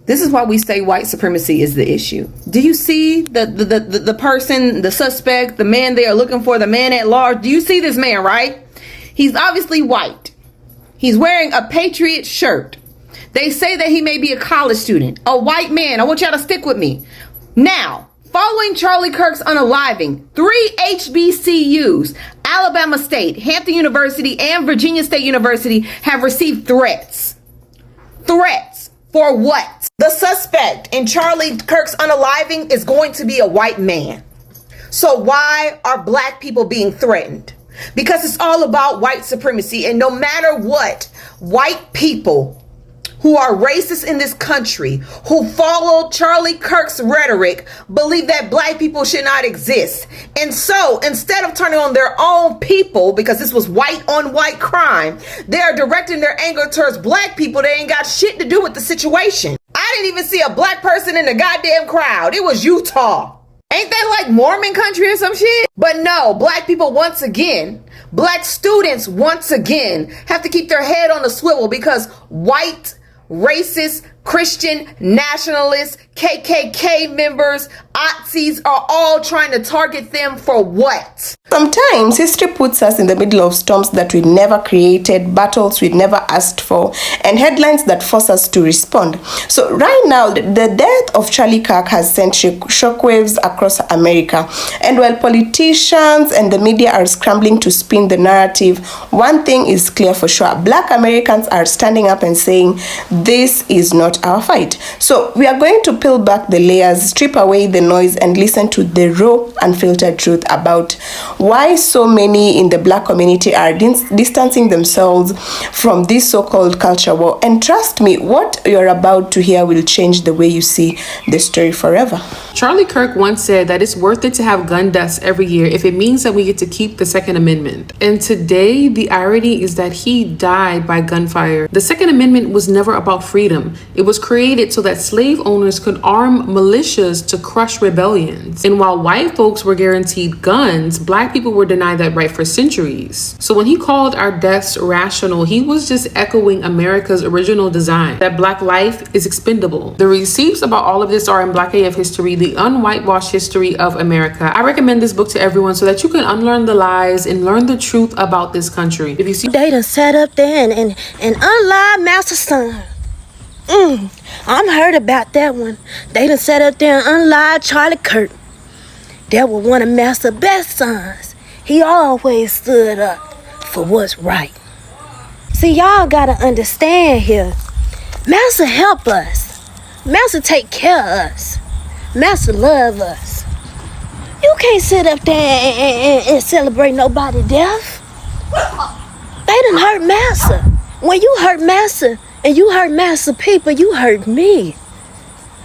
This is why we say white supremacy is the issue. Do you see the person, the suspect, the man they are looking for, the man at large? Do you see this man, right? He's obviously white. He's wearing a Patriot shirt. They say that he may be a college student, a white man. I want y'all to stick with me. Now, following Charlie Kirk's unaliving, 3 HBCUs, Alabama State, Hampton University, and Virginia State University have received threats. Threats for what? The suspect in Charlie Kirk's unaliving is going to be a white man. So why are black people being threatened? Because it's all about white supremacy, and no matter what, white people who are racist in this country, who follow Charlie Kirk's rhetoric, believe that black people should not exist. And so instead of turning on their own people, because this was white on white crime, they are directing their anger towards black people. They ain't got shit to do with the situation. I didn't even see a black person in the goddamn crowd. It was Utah. Ain't that like Mormon country or some shit? But no, black people once again, black students once again have to keep their head on the swivel because white racist, Christian, nationalists, KKK members, Nazis are all trying to target them for what? Sometimes history puts us in the middle of storms that we never created, battles we never asked for, and headlines that force us to respond. So right now, the death of Charlie Kirk has sent shockwaves across America. And while politicians and the media are scrambling to spin the narrative, one thing is clear for sure. Black Americans are standing up and saying, this is not our fight. So we are going to peel back the layers, strip away the noise, and listen to the raw, unfiltered truth about why so many in the black community are distancing themselves from this so-called culture war. And trust me, what you're about to hear will change the way you see the story forever. Charlie Kirk once said that it's worth it to have gun deaths every year if it means that we get to keep the Second Amendment. And today, the irony is that he died by gunfire. The Second Amendment was never about freedom. It was created so that slave owners could arm militias to crush rebellions. And while white folks were guaranteed guns, black people were denied that right for centuries. So when he called our deaths rational, he was just echoing America's original design, that black life is expendable. The receipts about all of this are in Black AF History, the unwhitewashed history of America. I recommend this book to everyone so that you can unlearn the lies and learn the truth about this country. If you see, they done sat up there and unlied Master Son. I'm heard about that one. They done sat up there and unlied Charlie Kirk. That was one of Master's best sons. He always stood up for what's right. See, y'all gotta understand here. Master help us. Master take care of us. Master love us. You can't sit up there and celebrate nobody's death. They done hurt Master. When you hurt Master and you hurt Master people, you hurt me.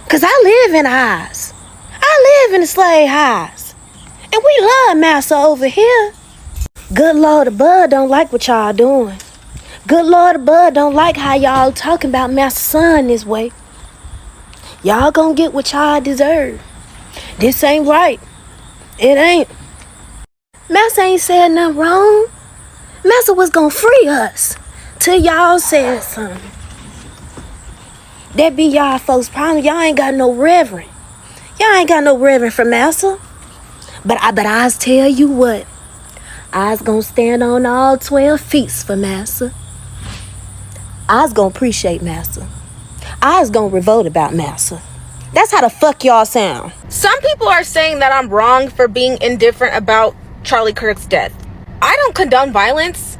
Cause I live in a house. I live in a slave house. And we love Master over here. Good Lord above don't like what y'all doing. Good Lord above don't like how y'all talking about Master Son this way. Y'all gonna get what y'all deserve. This ain't right. It ain't. Master ain't said nothing wrong. Master was gonna free us till y'all said something. That be y'all folks' problem. Y'all ain't got no reverend. Y'all ain't got no reverend for Master. But I tell you what. I's gonna stand on all 12 feet for Master. I's gonna appreciate Master. I's gonna revolt about Master. That's how the fuck y'all sound. Some people are saying that I'm wrong for being indifferent about Charlie Kirk's death. I don't condone violence.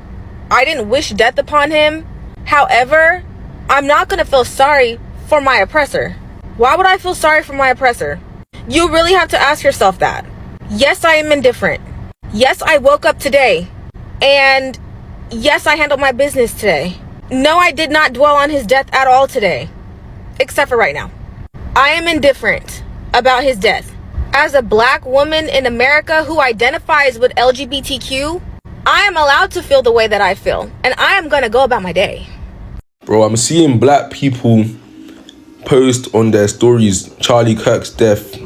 I didn't wish death upon him. However, I'm not gonna feel sorry for my oppressor. Why would I feel sorry for my oppressor? You really have to ask yourself that. Yes, I am indifferent. Yes, I woke up today. And yes, I handled my business today. No, I did not dwell on his death at all today. Except for right now. I am indifferent about his death. As a black woman in America who identifies with LGBTQ, I am allowed to feel the way that I feel. And I am going to go about my day. Bro, I'm seeing black people post on their stories Charlie Kirk's death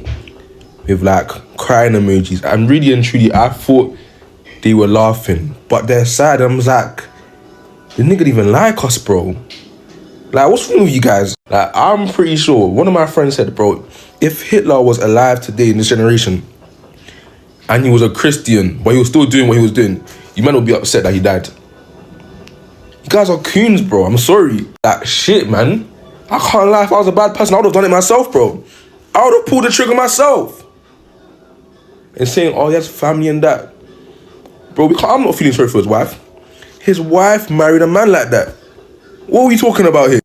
with like crying emojis. And really and truly, I thought they were laughing. But their side, I was like, the nigga didn't even like us, bro. Like, what's wrong with you guys? Like, I'm pretty sure, one of my friends said, bro, if Hitler was alive today in this generation, and he was a Christian, but he was still doing what he was doing, you might not be upset that he died. You guys are coons, bro. I'm sorry. Like, shit, man. I can't lie. If I was a bad person, I would have done it myself, bro. I would have pulled the trigger myself. And saying, oh, he has family and that. Bro, I'm not feeling sorry for his wife. His wife married a man like that. What are we talking about here?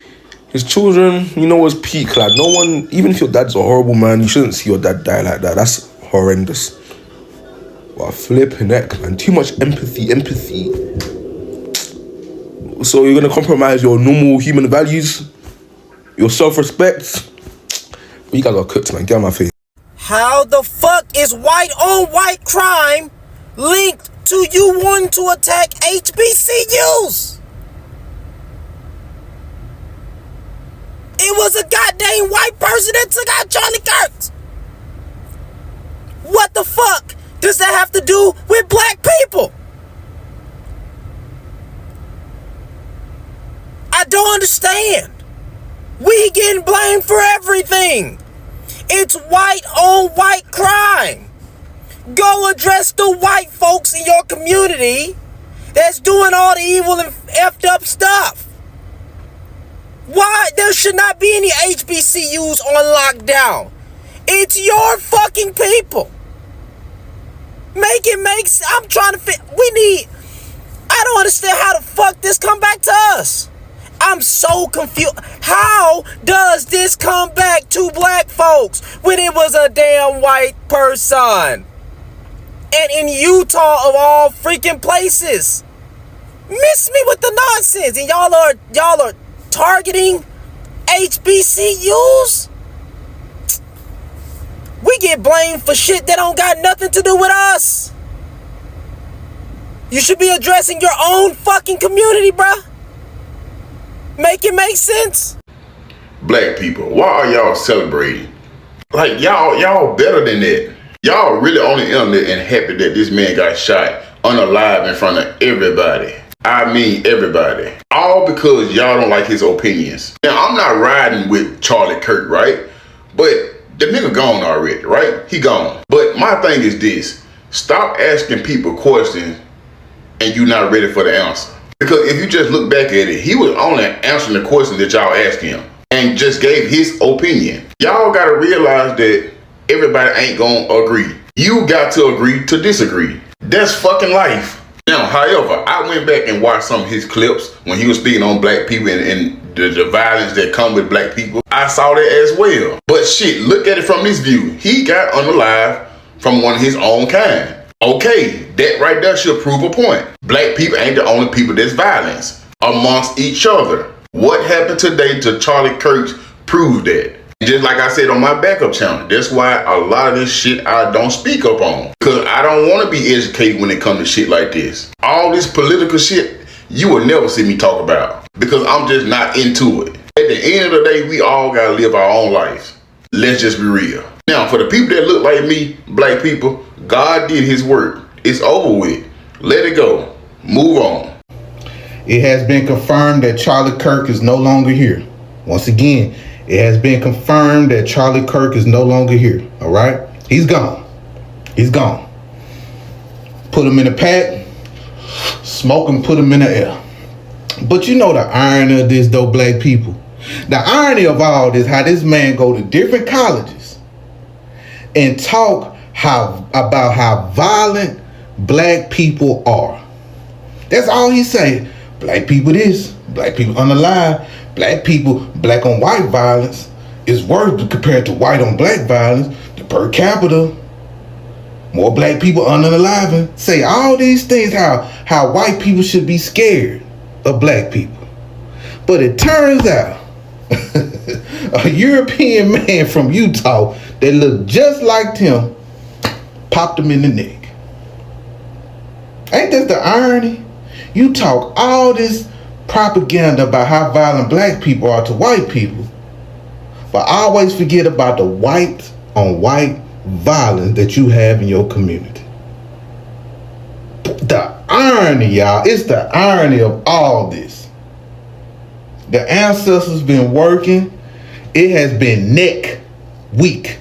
His children, was peak. Like, no one, even if your dad's a horrible man, you shouldn't see your dad die like that. That's horrendous. What a flipping heck, man. Too much empathy. So you're gonna compromise your normal human values, your self-respect? You guys are cooked, man. Get on my face. How the fuck is white on white crime linked to you wanting to attack HBCUs? It was a goddamn white person that took out Charlie Kirk. What the fuck does that have to do with black people? I don't understand. We getting blamed for everything. It's white on white crime. Go address the white folks in your community that's doing all the evil and effed up stuff. Why? There should not be any HBCUs on lockdown. It's your fucking people. Make it make sense. I'm trying to fit. I don't understand how the fuck this come back to us. I'm so confused. How does this come back to black folks when it was a damn white person? And in Utah of all freaking places. Miss me with the nonsense. And y'all are targeting HBCUs? We get blamed for shit that don't got nothing to do with us. You should be addressing your own fucking community, bruh. Make it make sense. Black people, why are y'all celebrating? Like, y'all better than that. Y'all really on the internet and happy that this man got shot unalive in front of everybody. I mean everybody. All because y'all don't like his opinions. Now, I'm not riding with Charlie Kirk, right? But the nigga gone already, right? He gone. But my thing is this. Stop asking people questions and you not ready for the answer. Because if you just look back at it, he was only answering the questions that y'all asked him and just gave his opinion. Y'all gotta realize that everybody ain't gonna agree. You got to agree to disagree. That's fucking life. Now, however, I went back and watched some of his clips when he was speaking on black people and the violence that come with black people. I saw that as well. But shit, look at it from this view. He got unalive from one of his own kind. Okay, that right there should prove a point. Black people ain't the only people that's violence amongst each other. What happened today to Charlie Kirk proved that. Just like I said on my backup channel, that's why a lot of this shit I don't speak up on. Because I don't want to be educated when it comes to shit like this. All this political shit, you will never see me talk about. Because I'm just not into it. At the end of the day, we all gotta live our own lives. Let's just be real. Now, for the people that look like me, black people, God did his work. It's over with. Let it go. Move on. It has been confirmed that Charlie Kirk is no longer here. Once again, it has been confirmed that Charlie Kirk is no longer here. All right? He's gone. He's gone. Put him in a pack, smoke him, put him in the air. But you know the irony of this, though, black people. The irony of all this, how this man go to different colleges and talk about how violent black people are. That's all he say. Black people this, black people unalive, black people, black on white violence is worse compared to white on black violence. The per capita, more black people unalive. Say all these things, how white people should be scared of black people. But it turns out a European man from Utah that looked just like him popped him in the neck. Ain't that the irony? You talk all this propaganda about how violent black people are to white people, but always forget about the white on white violence that you have in your community. The irony, y'all, it's the irony of all this. The ancestors been working. It has been neck week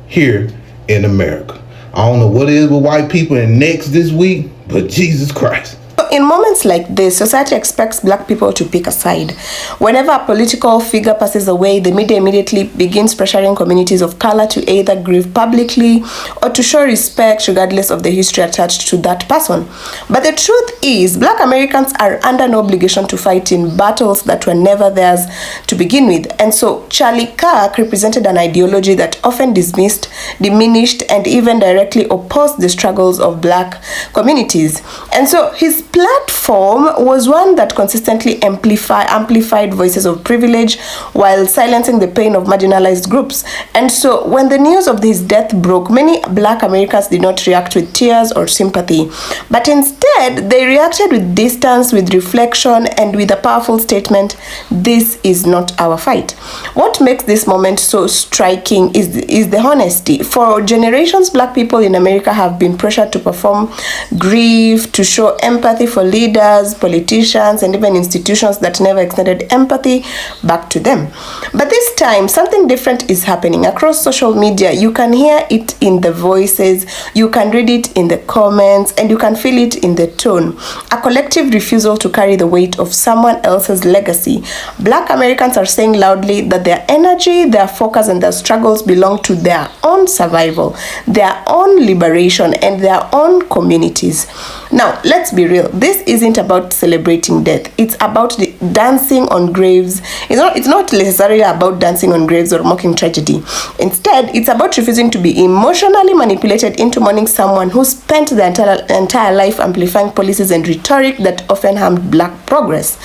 here in America. I don't know what it is with white people and necks this week, but Jesus Christ. In moments like this, society expects black people to pick a side. Whenever a political figure passes away, the media immediately begins pressuring communities of color to either grieve publicly or to show respect regardless of the history attached to that person. But the truth is, black Americans are under no obligation to fight in battles that were never theirs to begin with. And so Charlie Kirk represented an ideology that often dismissed, diminished, and even directly opposed the struggles of black communities. And so his platform was one that consistently amplified voices of privilege while silencing the pain of marginalized groups. And so when the news of his death broke, many black Americans did not react with tears or sympathy, but instead they reacted with distance, with reflection, and with a powerful statement: this is not our fight. What makes this moment so striking is the honesty. For generations, black people in America have been pressured to perform grief, to show empathy for leaders, politicians, and even institutions that never extended empathy back to them. But this time, something different is happening. Across social media, you can hear it in the voices, you can read it in the comments, and you can feel it in the tone. A collective refusal to carry the weight of someone else's legacy. Black Americans are saying loudly that their energy, their focus, and their struggles belong to their own survival, their own liberation, and their own communities. Now, let's be real. This isn't about celebrating death. It's about dancing on graves. It's not necessarily about dancing on graves or mocking tragedy. Instead, it's about refusing to be emotionally manipulated into mourning someone who spent their entire life amplifying policies and rhetoric that often harmed black progress.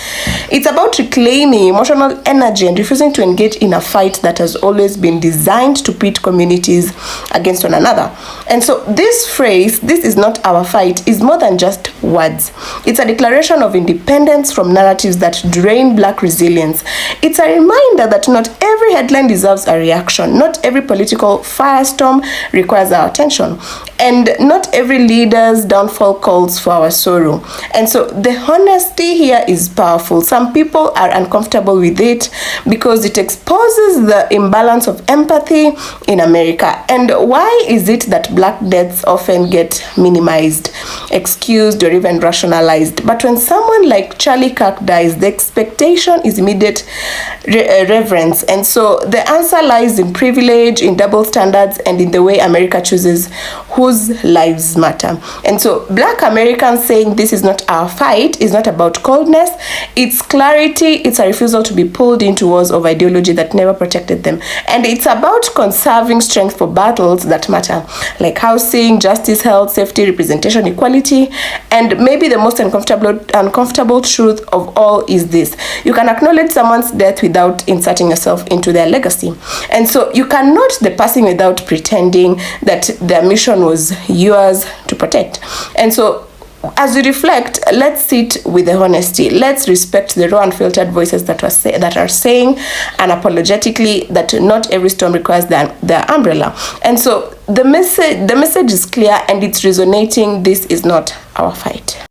It's about reclaiming emotional energy and refusing to engage in a fight that has always been designed to pit communities against one another. And so this phrase, "this is not our fight," is more than just words. It's a declaration of independence from narratives that drain black resilience. It's a reminder that not every headline deserves a reaction. Not every political firestorm requires our attention. And not every leader's downfall calls for our sorrow. And so the honesty here is powerful. Some people are uncomfortable with it because it exposes the imbalance of empathy in America. And why is it that black deaths often get minimized, excused, or even rationalized? But when someone like Charlie Kirk dies, the expectation is immediate reverence. And so the answer lies in privilege, in double standards, and in the way America chooses whose lives matter. And so black Americans saying this is not our fight is not about coldness. It's clarity. It's a refusal to be pulled into wars of ideology that never protected them. And it's about conserving strength for battles that matter, like housing, justice, health, safety, representation, equality. And maybe the most uncomfortable truth of all is this: you can acknowledge someone's death without inserting yourself into their legacy. And so you can note the passing without pretending that their mission was yours to protect. And so as we reflect, let's sit with the honesty. Let's respect the raw, unfiltered voices that are saying unapologetically that not every storm requires the umbrella. And so the message is clear and it's resonating. This is not our fight.